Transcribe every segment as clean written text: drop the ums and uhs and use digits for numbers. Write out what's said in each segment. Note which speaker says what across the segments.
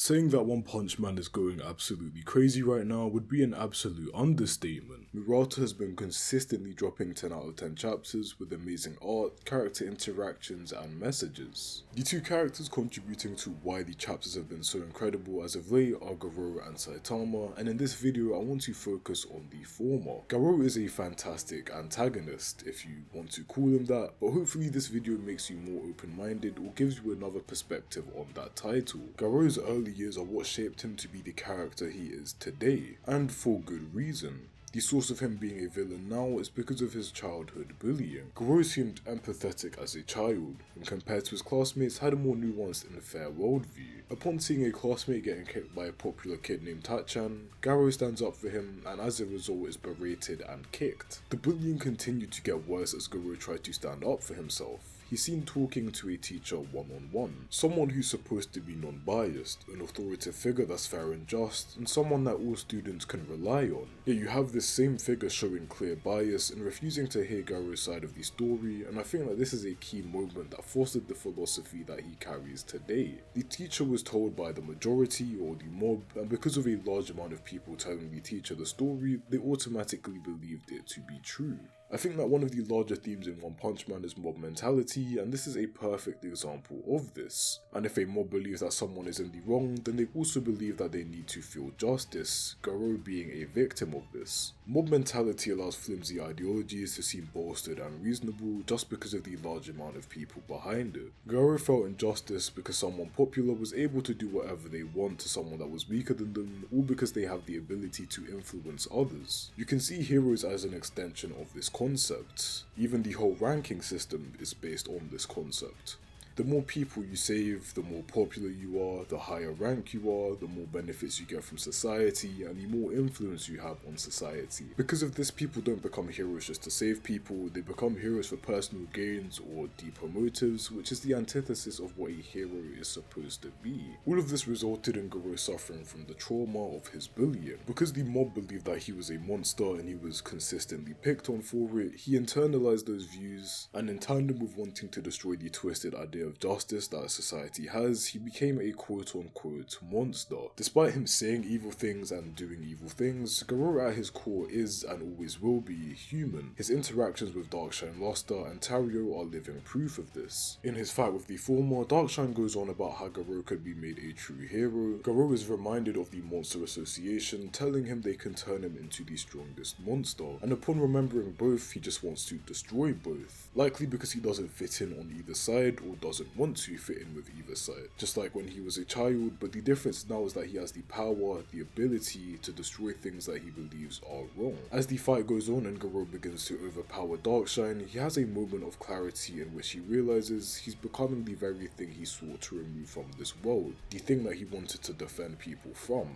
Speaker 1: Saying that One Punch Man is going absolutely crazy right now would be an absolute understatement. Murata has been consistently dropping 10 out of 10 chapters with amazing art, character interactions, and messages. The two characters contributing to why the chapters have been so incredible as of late are Garou and Saitama, and in this video I want to focus on the former. Garou is a fantastic antagonist, if you want to call him that, but hopefully this video makes you more open-minded or gives you another perspective on that title. Garou's early years are what shaped him to be the character he is today, and for good reason. The source of him being a villain now is because of his childhood bullying. Garou seemed empathetic as a child, and compared to his classmates had a more nuanced and fair worldview. Upon seeing a classmate getting kicked by a popular kid named Tachan, Garou stands up for him and as a result is berated and kicked. The bullying continued to get worse as Garou tried to stand up for himself. He's seen talking to a teacher one-on-one, someone who's supposed to be non-biased, an authoritative figure that's fair and just, and someone that all students can rely on. Yet you have this same figure showing clear bias and refusing to hear Garou's side of the story, and I think that this is a key moment that fostered the philosophy that he carries today. The teacher was told by the majority or the mob, and because of a large amount of people telling the teacher the story, they automatically believed it to be true. I think that one of the larger themes in One Punch Man is mob mentality, and this is a perfect example of this. And if a mob believes that someone is in the wrong, then they also believe that they need to feel justice, Garou being a victim of this. Mob mentality allows flimsy ideologies to seem bolstered and reasonable just because of the large amount of people behind it. Garou felt injustice because someone popular was able to do whatever they want to someone that was weaker than them, all because they have the ability to influence others. You can see heroes as an extension of this concept. Even the whole ranking system is based on this concept. The more people you save, the more popular you are, the higher rank you are, the more benefits you get from society, and the more influence you have on society. Because of this, people don't become heroes just to save people, they become heroes for personal gains or deeper motives, which is the antithesis of what a hero is supposed to be. All of this resulted in Garou suffering from the trauma of his bullying. Because the mob believed that he was a monster and he was consistently picked on for it, he internalized those views, and in tandem with wanting to destroy the twisted idea of justice that society has, he became a quote-unquote monster. Despite him saying evil things and doing evil things, Garou at his core is and always will be human. His interactions with Darkshine Luster and Tario are living proof of this. In his fight with the former, Darkshine goes on about how Garou could be made a true hero. Garou is reminded of the Monster Association telling him they can turn him into the strongest monster, and upon remembering both, he just wants to destroy both. Likely because he doesn't fit in on either side or doesn't want to fit in with either side, just like when he was a child, but the difference now is that he has the power, the ability to destroy things that he believes are wrong. As the fight goes on and Garou begins to overpower Darkshine, he has a moment of clarity in which he realizes he's becoming the very thing he sought to remove from this world, the thing that he wanted to defend people from.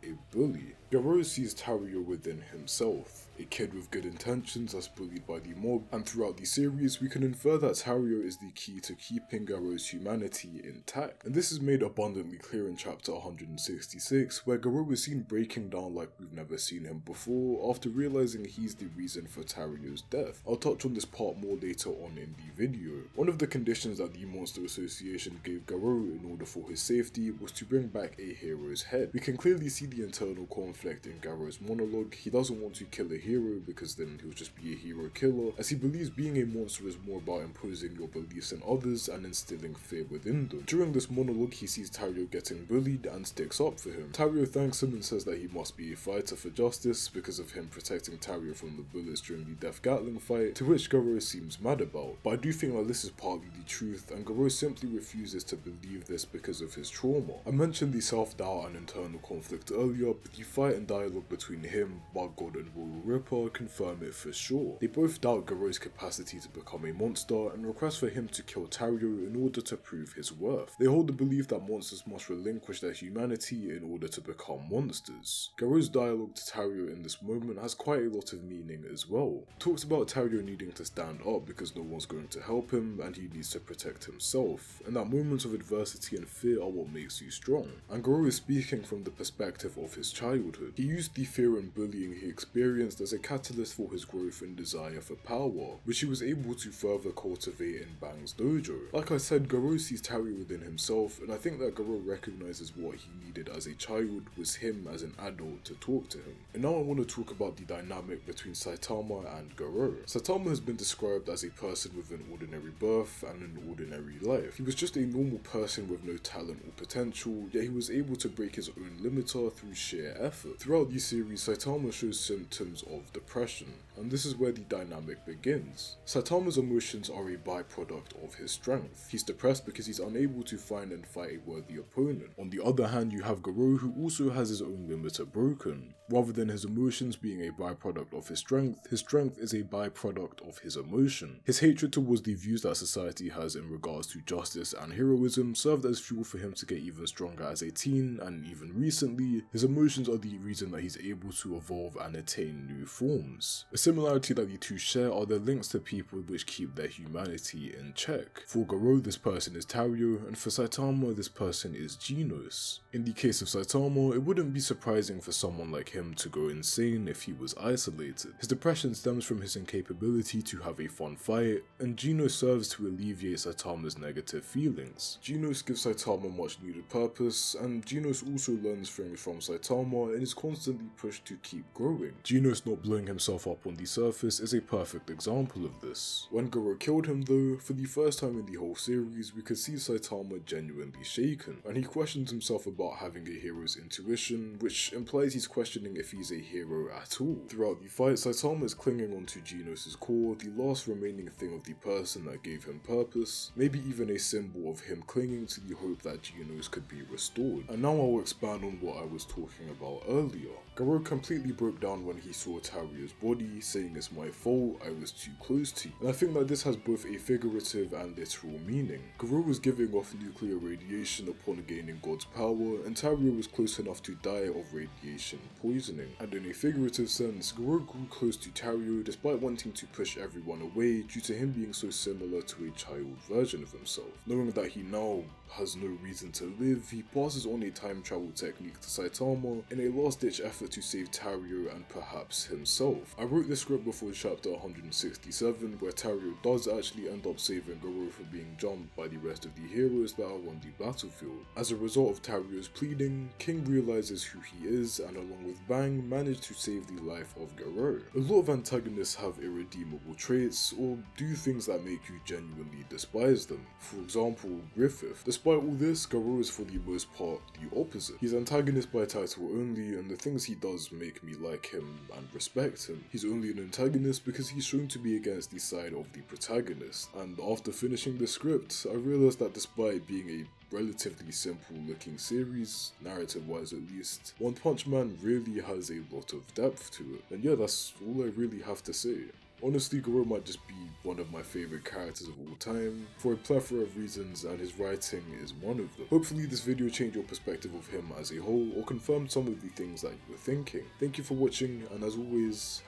Speaker 1: A bully. Garou sees Tario within himself, a kid with good intentions that's bullied by the mob, and throughout the series we can infer that Tario is the key to keeping Garou's humanity intact, and this is made abundantly clear in chapter 166, where Garou is seen breaking down like we've never seen him before after realizing he's the reason for Tario's death. I'll touch on this part more later on in the video. One of the conditions that the Monster Association gave Garou in order for his safety was to bring back a hero's head. We can clearly see the internal conflict in Garou's monologue. He doesn't want to kill a hero because then he'll just be a hero killer, as he believes being a monster is more about imposing your beliefs on others and instilling fear within them. During this monologue, he sees Tario getting bullied and sticks up for him. Tario thanks him and says that he must be a fighter for justice because of him protecting Tario from the bullets during the Death Gatling fight, to which Garou seems mad about. But I do think that this is partly the truth, and Garou simply refuses to believe this because of his trauma. I mentioned the self-doubt and internal conflict earlier, but the fight and dialogue between him, Bug God and Royal Ripper confirm it for sure. They both doubt Garou's capacity to become a monster and request for him to kill Tario in order to prove his worth. They hold the belief that monsters must relinquish their humanity in order to become monsters. Garou's dialogue to Tario in this moment has quite a lot of meaning as well. It talks about Tario needing to stand up because no one's going to help him and he needs to protect himself, and that moments of adversity and fear are what makes you strong. And Garou is speaking from the perspective perspective of his childhood. He used the fear and bullying he experienced as a catalyst for his growth and desire for power, which he was able to further cultivate in Bang's dojo. Like I said, Garou sees Tario within himself, and I think that Garou recognizes what he needed as a child was him as an adult to talk to him. And now I want to talk about the dynamic between Saitama and Garou. Saitama has been described as a person with an ordinary birth and an ordinary life. He was just a normal person with no talent or potential, yet he was able to break his own limiter through sheer effort. Throughout the series, Saitama shows symptoms of depression, and this is where the dynamic begins. Saitama's emotions are a byproduct of his strength. He's depressed because he's unable to find and fight a worthy opponent. On the other hand, you have Garou, who also has his own limiter broken. Rather than his emotions being a byproduct of his strength is a byproduct of his emotion. His hatred towards the views that society has in regards to justice and heroism served as fuel for him to get even stronger as a teen, and even recently, his emotions are the reason that he's able to evolve and attain new forms. A similarity that the two share are their links to people which keep their humanity in check. For Garou, this person is Tario, and for Saitama, this person is Genos. In the case of Saitama, it wouldn't be surprising for someone like him to go insane if he was isolated. His depression stems from his incapability to have a fun fight, and Genos serves to alleviate Saitama's negative feelings. Genos gives Saitama much needed purpose, and Genos also learns things from Saitama and is constantly pushed to keep growing. Genos not blowing himself up on the surface is a perfect example of this. When Garou killed him though, for the first time in the whole series, we could see Saitama genuinely shaken, and he questions himself about having a hero's intuition, which implies he's questioning if he's a hero at all. Throughout the fight, Saitama is clinging onto Genos' core, the last remaining thing of the person that gave him purpose, maybe even a symbol of him clinging to the hope that Genos could be restored. And now I'll expand on what I was talking about earlier. Garou completely broke down when he saw Tario's body, saying it's my fault, I was too close to you. And I think that this has both a figurative and literal meaning. Garou was giving off nuclear radiation upon gaining God's power, and Tario was close enough to die of radiation poisoning. And in a figurative sense, Garou grew close to Tario despite wanting to push everyone away due to him being so similar to a child version of himself. Knowing that he now has no reason to live, he passes on a time travel technique to Saitama in a last-ditch effort to save Tario and perhaps himself. I wrote this script before chapter 167, where Tario does actually end up saving Garou from being jumped by the rest of the heroes that are on the battlefield. As a result of Tario's pleading, King realizes who he is and along with Bang managed to save the life of Garou. A lot of antagonists have irredeemable traits or do things that make you genuinely despise them. For example, Griffith. Despite all this, Garou is for the most part the opposite. He's antagonist by title only, and the things he does make me like him and respect him. He's only an antagonist because he's shown to be against the side of the protagonist, and after finishing the script, I realized that despite being a relatively simple looking series, narrative wise at least, One Punch Man really has a lot of depth to it. And yeah, that's all I really have to say. Honestly, Garou might just be one of my favourite characters of all time, for a plethora of reasons, and his writing is one of them. Hopefully this video changed your perspective of him as a whole, or confirmed some of the things that you were thinking. Thank you for watching, and as always, have